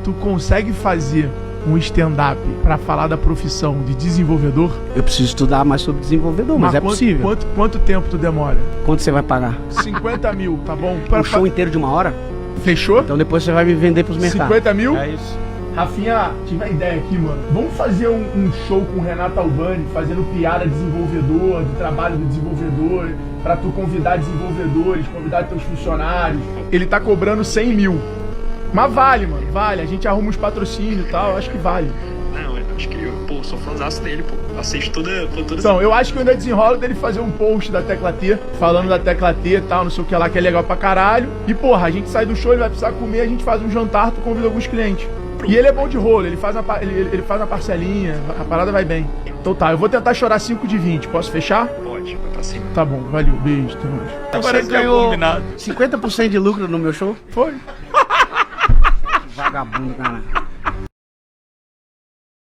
tu consegue fazer um stand-up pra falar da profissão de desenvolvedor? Eu preciso estudar mais sobre desenvolvedor, mas é possível. Quanto tempo tu demora? Quanto você vai pagar? 50 mil, tá bom? Um show inteiro de 1 hora? Fechou? Então depois você vai me vender pros mercados. 50 mil? É isso. Rafinha, tive a ideia aqui, mano. Vamos fazer um show com o Renato Albani, fazendo piada de desenvolvedor, de trabalho do desenvolvedor, pra tu convidar desenvolvedores, convidar teus funcionários. Ele tá cobrando 100 mil. Mas vale, mano, vale. A gente arruma uns patrocínios e tal, acho que vale. Não, eu acho que eu, sou fãzaço dele, pô. Assisto toda Então, eu acho que eu ainda desenrolo dele fazer um post da Tecla T, falando da Tecla T e tal, não sei o que lá, que é legal pra caralho. E, porra, a gente sai do show, ele vai precisar comer, a gente faz um jantar, tu convida alguns clientes. E ele é bom de rolo, ele faz a parcelinha, a parada vai bem. Então tá, eu vou tentar chorar 5 de 20, posso fechar? Pode, vai pra cima. Tá bom, valeu, beijo, até mais. Agora você ganhou 50% de lucro no meu show? Foi. Vagabundo, cara.